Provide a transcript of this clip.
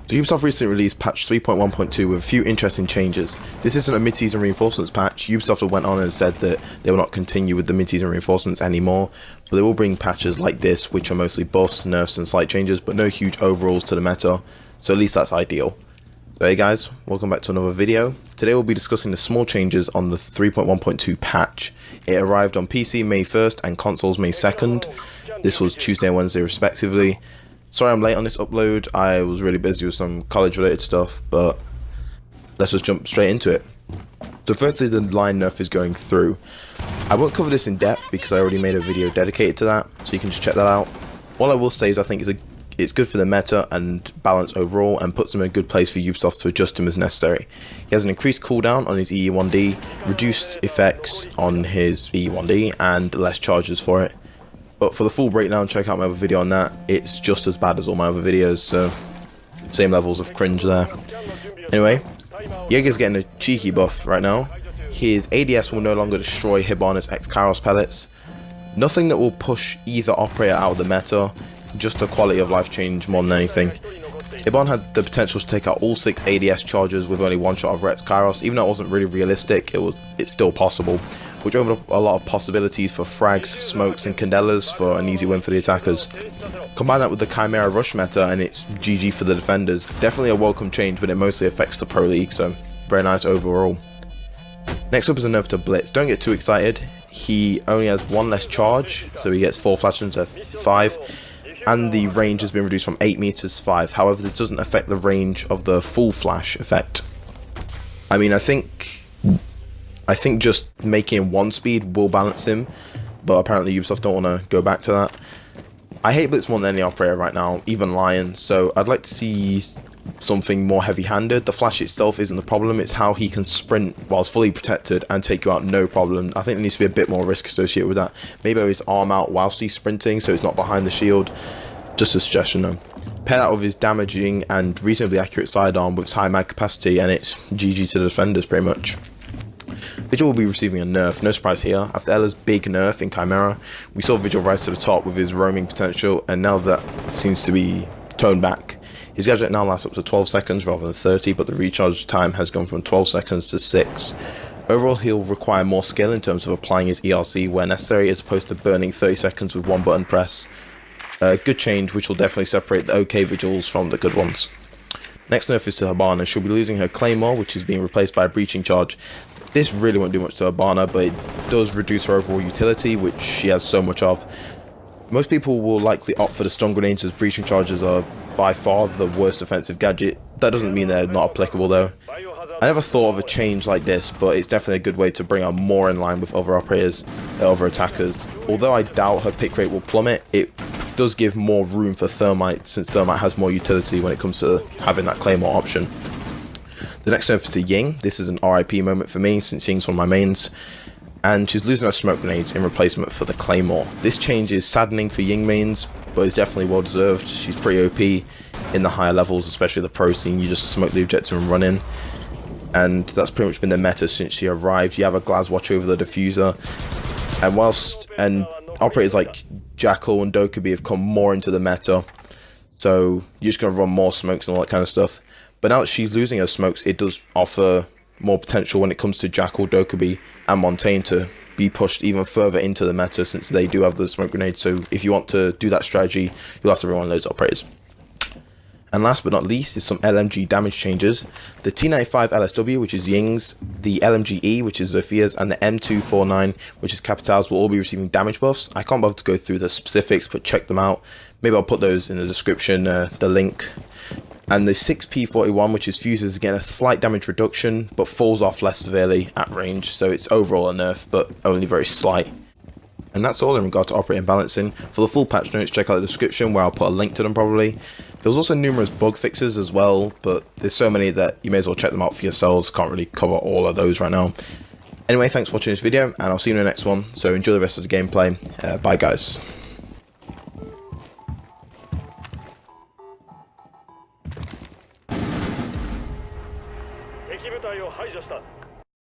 So Ubisoft recently released patch 3.1.2 with a few interesting changes. This isn't a mid-season reinforcements patch. Ubisoft went on and said that they will not continue with the mid-season reinforcements anymore, but they will bring patches like this, which are mostly buffs, nerfs and slight changes, but no huge overhauls to the meta, so at least that's ideal. So hey guys, welcome back to another video. Today we'll be discussing the small changes on the 3.1.2 patch. It arrived on PC May 1st and consoles May 2nd. This was Tuesday and Wednesday respectively. Sorry I'm late on this upload, I was really busy with some college related stuff, but let's just jump straight into it. So firstly, the line nerf is going through. I won't cover this in depth because I already made a video dedicated to that, so you can just check that out. All I will say is I think it's good for the meta and balance overall, and puts him in a good place for Ubisoft to adjust him as necessary. He has an increased cooldown on his EE1D, reduced effects on his EE1D, and less charges for it. But for the full breakdown, check out my other video on that. It's just as bad as all my other videos, so same levels of cringe there. Anyway, Jaeger's getting a cheeky buff right now. His ADS will no longer destroy Hibana's X-Kairos pellets. Nothing that will push either operator out of the meta, just a quality of life change more than anything. Hibana had the potential to take out all 6 ADS charges with only one shot of Rex Kairos. Even though it wasn't really realistic, it's still possible, which opened up a lot of possibilities for frags, smokes and candelas for an easy win for the attackers. Combine that with the Chimera rush meta and it's GG for the defenders. Definitely a welcome change, but it mostly affects the Pro League, so very nice overall. Next up is a nerf to Blitz. Don't get too excited. He only has 1 less charge, so he gets 4 flashes instead of 5. And the range has been reduced from 8 meters to 5. However, this doesn't affect the range of the full flash effect. I mean, I think just making him 1 speed will balance him, but apparently Ubisoft don't want to go back to that. I hate Blitz more than any operator right now, even Lion, so I'd like to see something more heavy-handed. The flash itself isn't the problem, it's how he can sprint whilst fully protected and take you out no problem. I think there needs to be a bit more risk associated with that. Maybe his arm out whilst he's sprinting so it's not behind the shield. Just a suggestion though. Pair that with his damaging and reasonably accurate sidearm with its high mag capacity and it's GG to the defenders pretty much. Vigil will be receiving a nerf, no surprise here. After Ella's big nerf in Chimera, we saw Vigil rise to the top with his roaming potential, and now that seems to be toned back. His gadget now lasts up to 12 seconds rather than 30, but the recharge time has gone from 12 seconds to 6. Overall, he'll require more skill in terms of applying his ERC where necessary, as opposed to burning 30 seconds with 1 button press. A good change, which will definitely separate the OK Vigils from the good ones. Next nerf is to Hibana. She'll be losing her Claymore, which is being replaced by a breaching charge. This really won't do much to Hibana, but it does reduce her overall utility, which she has so much of. Most people will likely opt for the stun grenades, as breaching charges are by far the worst offensive gadget. That doesn't mean they're not applicable though. I never thought of a change like this, but it's definitely a good way to bring her more in line with other operators, other attackers. Although I doubt her pick rate will plummet, it does give more room for Thermite, since Thermite has more utility when it comes to having that Claymore option. The next nerf is to Ying. This is an RIP moment for me, since Ying's one of my mains, and she's losing her smoke grenades in replacement for the Claymore. This change is saddening for Ying mains, but it's definitely well deserved. She's pretty OP in the higher levels, especially the pro scene. You just smoke the objective and run in, and that's pretty much been the meta since she arrived. You have a Glaz watch over the diffuser, and operators like Jackal and Dokubi have come more into the meta, so you're just going to run more smokes and all that kind of stuff. But now that she's losing her smokes, it does offer more potential when it comes to Jackal, Dokubi and Montaigne to be pushed even further into the meta, since they do have the smoke grenades. So if you want to do that strategy, you'll have to run those operators. And last but not least is some LMG damage changes. The T95 LSW, which is Ying's, the LMG-E, which is Zophia's, and the M249, which is Capital's, will all be receiving damage buffs. I can't bother to go through the specifics, but check them out. Maybe I'll put those in the description, the link. And the 6P41, which is Fuse, is getting a slight damage reduction, but falls off less severely at range, so it's overall a nerf, but only very slight. And that's all in regard to operating balancing. For the full patch notes, check out the description where I'll put a link to them probably. There was also numerous bug fixes as well, but there's so many that you may as well check them out for yourselves. Can't really cover all of those right now. Anyway, thanks for watching this video, and I'll see you in the next one, so enjoy the rest of the gameplay. Bye guys.